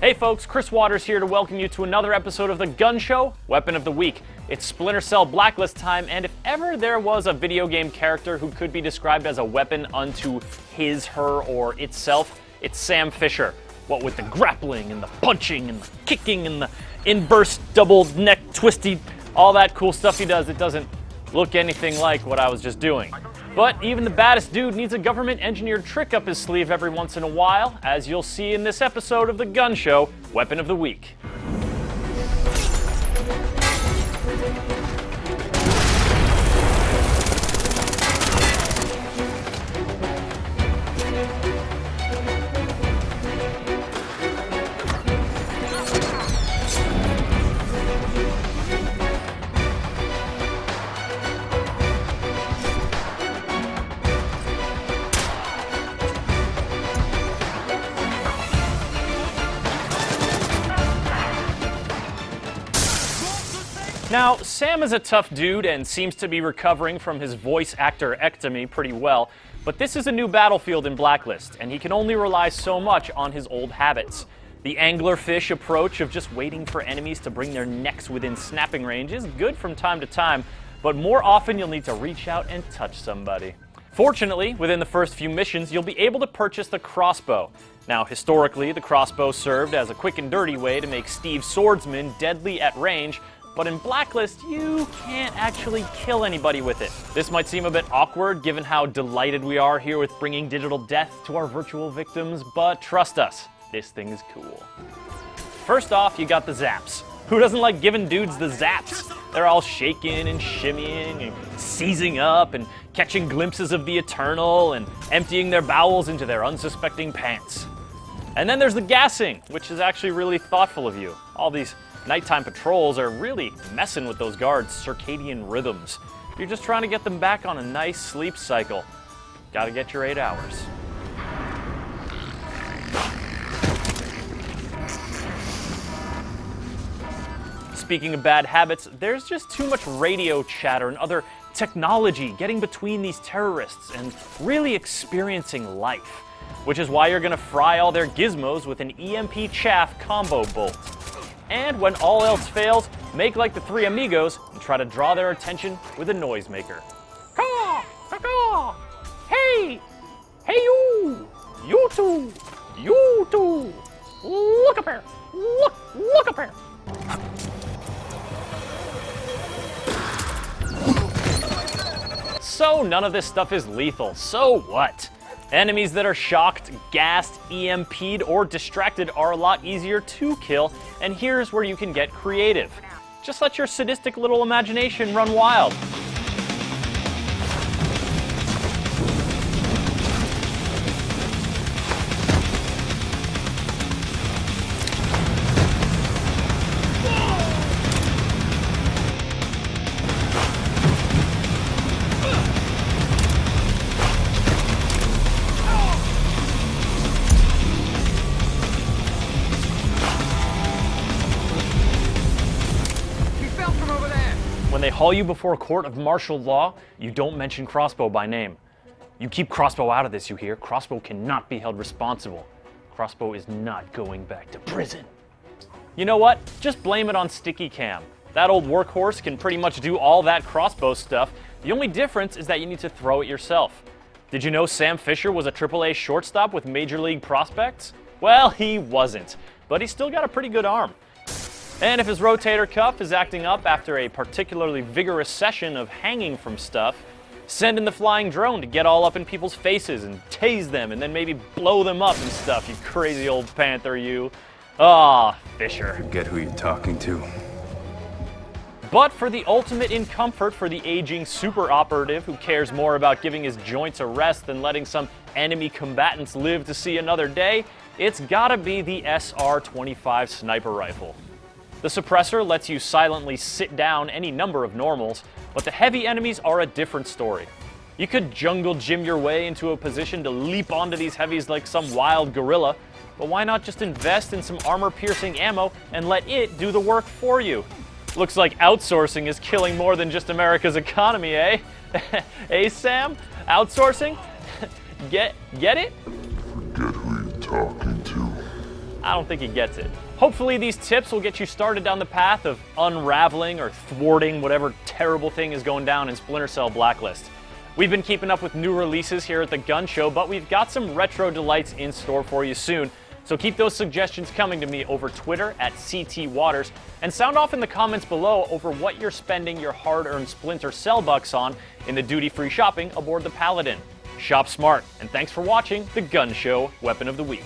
Hey folks, Chris Waters here to welcome you to another episode of The Gun Show, Weapon of the Week. It's Splinter Cell Blacklist time, and if ever there was a video game character who could be described as a weapon unto his, her, or itself, it's Sam Fisher. What with the grappling, and the punching, and the kicking, and the inverse double neck twisty, all that cool stuff he does, it doesn't look anything like what I was just doing. But even the baddest dude needs a government-engineered trick up his sleeve every once in a while, as you'll see in this episode of The Gun Show, Weapon of the Week. Now, Sam is a tough dude and seems to be recovering from his voice actor-ectomy pretty well, but this is a new battlefield in Blacklist, and he can only rely so much on his old habits. The anglerfish approach of just waiting for enemies to bring their necks within snapping range is good from time to time, but more often you'll need to reach out and touch somebody. Fortunately, within the first few missions, you'll be able to purchase the Crossbow. Now, historically, the Crossbow served as a quick and dirty way to make Steve's swordsmen deadly at range, but in Blacklist, you can't actually kill anybody with it. This might seem a bit awkward given how delighted we are here with bringing digital death to our virtual victims, but trust us, this thing is cool. First off, you got the zaps. Who doesn't like giving dudes the zaps? They're all shaking and shimmying and seizing up and catching glimpses of the eternal and emptying their bowels into their unsuspecting pants. And then there's the gassing, which is actually really thoughtful of you. All these nighttime patrols are really messing with those guards' circadian rhythms. You're just trying to get them back on a nice sleep cycle. Gotta get your 8 hours. Speaking of bad habits, there's just too much radio chatter and other technology getting between these terrorists and really experiencing life. Which is why you're gonna fry all their gizmos with an EMP chaff combo bolt. And when all else fails, make like the three amigos and try to draw their attention with a noisemaker. Caw! Caw! Hey! Hey you! You two! You two! Look up here! Look up here! So none of this stuff is lethal, so what? Enemies that are shocked, gassed, EMP'd, or distracted are a lot easier to kill, and here's where you can get creative. Just let your sadistic little imagination run wild. When they haul you before a court of martial law, you don't mention Crossbow by name. You keep Crossbow out of this, you hear? Crossbow cannot be held responsible. Crossbow is not going back to prison. You know what? Just blame it on Sticky Cam. That old workhorse can pretty much do all that Crossbow stuff. The only difference is that you need to throw it yourself. Did you know Sam Fisher was a AAA shortstop with Major League prospects? Well, he wasn't, but he's still got a pretty good arm. And if his rotator cuff is acting up after a particularly vigorous session of hanging from stuff, send in the flying drone to get all up in people's faces and tase them and then maybe blow them up and stuff, you crazy old panther, you. Ah, Fisher. Forget who you're talking to. But for the ultimate in comfort for the aging super operative who cares more about giving his joints a rest than letting some enemy combatants live to see another day, it's gotta be the SR-25 sniper rifle. The suppressor lets you silently sit down any number of normals, but the heavy enemies are a different story. You could jungle gym your way into a position to leap onto these heavies like some wild gorilla, but why not just invest in some armor-piercing ammo and let it do the work for you? Looks like outsourcing is killing more than just America's economy, eh? Eh, Sam? Outsourcing? Get it? Forget who you're talking to. I don't think he gets it. Hopefully these tips will get you started down the path of unraveling or thwarting whatever terrible thing is going down in Splinter Cell Blacklist. We've been keeping up with new releases here at the Gun Show, but we've got some retro delights in store for you soon. So keep those suggestions coming to me over Twitter at CTWaters, and sound off in the comments below over what you're spending your hard-earned Splinter Cell bucks on in the duty-free shopping aboard the Paladin. Shop smart, and thanks for watching the Gun Show Weapon of the Week.